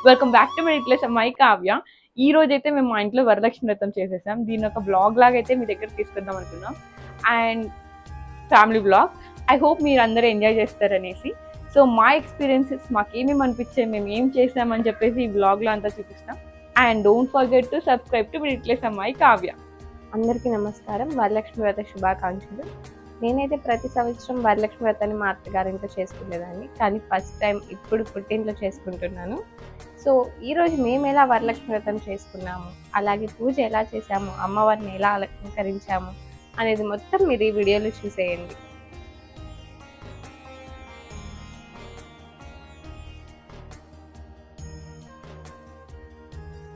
Welcome back to my ఇట్లెస్ మై కావ్య. ఈ రోజు అయితే మేము మా ఇంట్లో వరలక్ష్మి వ్రతం చేసేసాం. దీని ఒక బ్లాగ్ లాగా అయితే మీ దగ్గర తీసుకొద్దాం అనుకున్నాం, and family blog. I hope మీరు అందరూ ఎంజాయ్ చేస్తారనేసి. సో మా ఎక్స్పీరియన్సెస్ మాకేమేమి అనిపించాయి, మేము ఏం చేసామని చెప్పేసి ఈ బ్లాగ్లో అంతా చూపిస్తాం. And don't forget to subscribe to ఇట్లెస్ మై కావ్య. అందరికీ నమస్కారం. వరలక్ష్మి వ్రత శుభాకాంక్షలు. నేనైతే ప్రతి సంవత్సరం వరలక్ష్మి వ్రతాన్ని మా అత్తగారింట్లో చేసుకునేదాన్ని, కానీ ఫస్ట్ టైం ఇప్పుడు పుట్టింట్లో చేసుకుంటున్నాను. సో ఈరోజు మేము ఎలా వరలక్ష్మి వ్రతం చేసుకున్నాము, అలాగే పూజ ఎలా చేసాము, అమ్మవారిని ఎలా అలంకరించాము అనేది మొత్తం మీరు ఈ వీడియోలో చూసేయండి.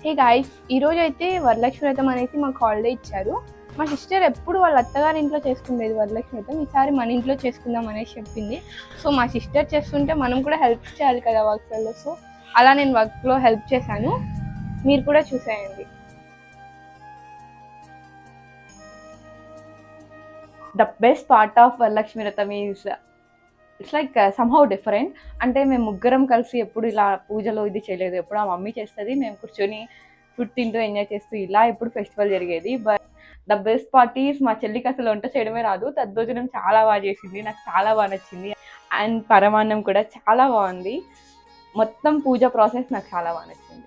హే గాయ్స్, ఈరోజు అయితే వరలక్ష్మి వ్రతం అనేసి మాకు హాలిడే ఇచ్చారు. మా సిస్టర్ ఎప్పుడు వాళ్ళ అత్తగారి ఇంట్లో చేసుకునేది వరలక్ష్మి వ్రతం, ఈసారి మన ఇంట్లో చేసుకుందాం అనేసి చెప్పింది. సో మా సిస్టర్ చేస్తుంటే మనం కూడా హెల్ప్ చేయాలి కదా వర్క్లో. సో అలా నేను వర్క్లో హెల్ప్ చేశాను, మీరు కూడా చూసేయండి. The best part of Varalakshmi Vratam is it's like somehow different. అంటే మేము ముగ్గురం కలిసి ఎప్పుడు ఇలా పూజలో ఇది చేయలేదు. ఎప్పుడు ఆ మమ్మీ చేస్తుంది, మేము కూర్చొని ఫుడ్ తింటూ ఎంజాయ్ చేస్తూ ఇలా ఎప్పుడు ఫెస్టివల్ జరిగేది. But the best part is మా చెల్లికి అసలు వంట చేయడమే రాదు. దద్దోజనం చాలా బాగా చేసింది, నాకు చాలా బాగా నచ్చింది. అండ్ పరమాన్నం కూడా చాలా బాగుంది. మొత్తం పూజ ప్రాసెస్ నాకు చాలా బాగా నచ్చింది.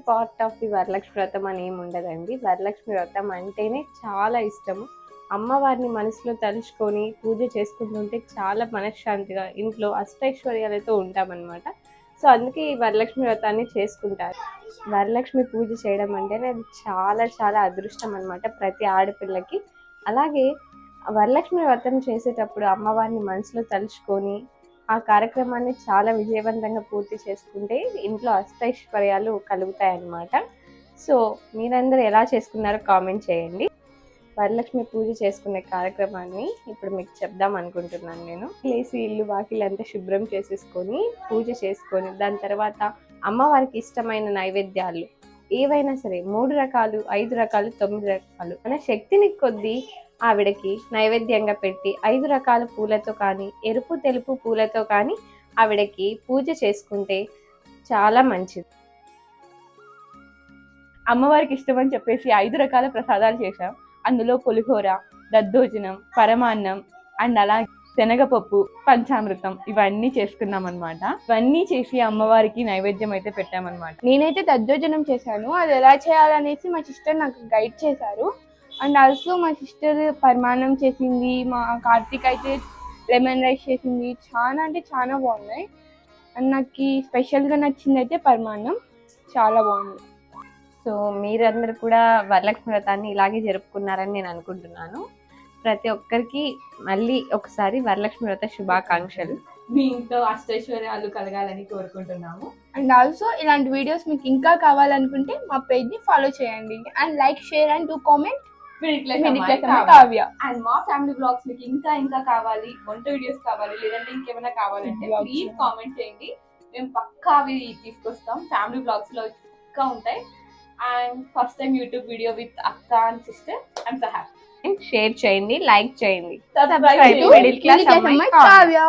పార్ట్ ఆఫ్ ది వరలక్ష్మి వ్రతం అని ఏమి ఉండదండి. వరలక్ష్మి వ్రతం అంటేనే చాలా ఇష్టము. అమ్మవారిని మనసులో తలుచుకొని పూజ చేసుకుంటుంటే చాలా మనశ్శాంతిగా ఇంట్లో అష్టైశ్వర్యాలతో ఉంటామన్నమాట. సో అందుకే ఈ వరలక్ష్మి వ్రతాన్ని చేసుకుంటారు. వరలక్ష్మి పూజ చేయడం అంటేనే అది చాలా చాలా అదృష్టం అనమాట ప్రతి ఆడపిల్లకి. అలాగే వరలక్ష్మి వ్రతం చేసేటప్పుడు అమ్మవారిని మనసులో తలుచుకొని ఆ కార్యక్రమాన్ని చాలా విజయవంతంగా పూర్తి చేసుకుంటే ఇంట్లో అష్టైశ్వర్యాలు కలుగుతాయి అన్నమాట. సో మీరందరూ ఎలా చేసుకున్నారో కామెంట్ చేయండి. వరలక్ష్మి పూజ చేసుకునే కార్యక్రమాన్ని ఇప్పుడు మీకు చెప్దాం అనుకుంటున్నాను. నేను లేసి ఇల్లు వాకిలు అంతా శుభ్రం చేసేసుకొని పూజ చేసుకొని దాని తర్వాత అమ్మవారికి ఇష్టమైన నైవేద్యాలు ఏవైనా సరే 3 రకాలు, 5 రకాలు, 9 రకాలు మన శక్తిని కొద్దీ ఆవిడకి నైవేద్యంగా పెట్టి 5 రకాల పూలతో కానీ ఎరుపు తెలుపు పూలతో కానీ ఆవిడకి పూజ చేసుకుంటే చాలా మంచిది. అమ్మవారికి ఇష్టం అని చెప్పేసి 5 రకాల ప్రసాదాలు చేశాం. అందులో పులిహోర, దద్దోజనం, పరమాన్నం అండ్ అలాగే శనగపప్పు, పంచామృతం ఇవన్నీ చేసుకున్నాం అనమాట. ఇవన్నీ చేసి అమ్మవారికి నైవేద్యం అయితే పెట్టామన్నమాట. నేనైతే దద్దోజనం చేశాను, అది ఎలా చేయాలనేసి మా సిస్టర్ నాకు గైడ్ చేశారు. అండ్ ఆల్సో మా సిస్టర్ పరమాన్నం చేసింది, మా కార్తీక్ అయితే లెమన్ రైస్ చేసింది. చాలా అంటే చాలా బాగున్నాయి. అండ్ నాకు స్పెషల్గా నచ్చింది అయితే పరమాన్నం, చాలా బాగుంది. సో మీరందరూ కూడా వరలక్ష్మి వ్రతాన్ని ఇలాగే జరుపుకున్నారని నేను అనుకుంటున్నాను. ప్రతి ఒక్కరికి మళ్ళీ ఒకసారి వరలక్ష్మి వ్రత శుభాకాంక్షలు. మీ ఇంట్లో అష్టైశ్వర్యాలు కలగాలని కోరుకుంటున్నాము. అండ్ ఆల్సో ఇలాంటి వీడియోస్ మీకు ఇంకా కావాలనుకుంటే మా పేజ్ని ఫాలో చేయండి. And like, share and do comment Kavya. And మా ఫ్యామిలీ బ్లాగ్స్ మీకు ఇంకా ఇంకా కావాలి, వంట వీడియోస్ కావాలి, లేదంటే ఇంకేమైనా కావాలంటే ప్లీజ్ కామెంట్ చేయండి. మేము పక్కా అవి తీసుకొస్తాం. ఫ్యామిలీ బ్లాగ్స్ లో ఇంకా ఉంటాయి. And first time YouTube video with అక్క and sister. I'm so happy. Share చేయండి, లైక్ చేయండి. Subscribe to Middle Class Amai Kavya.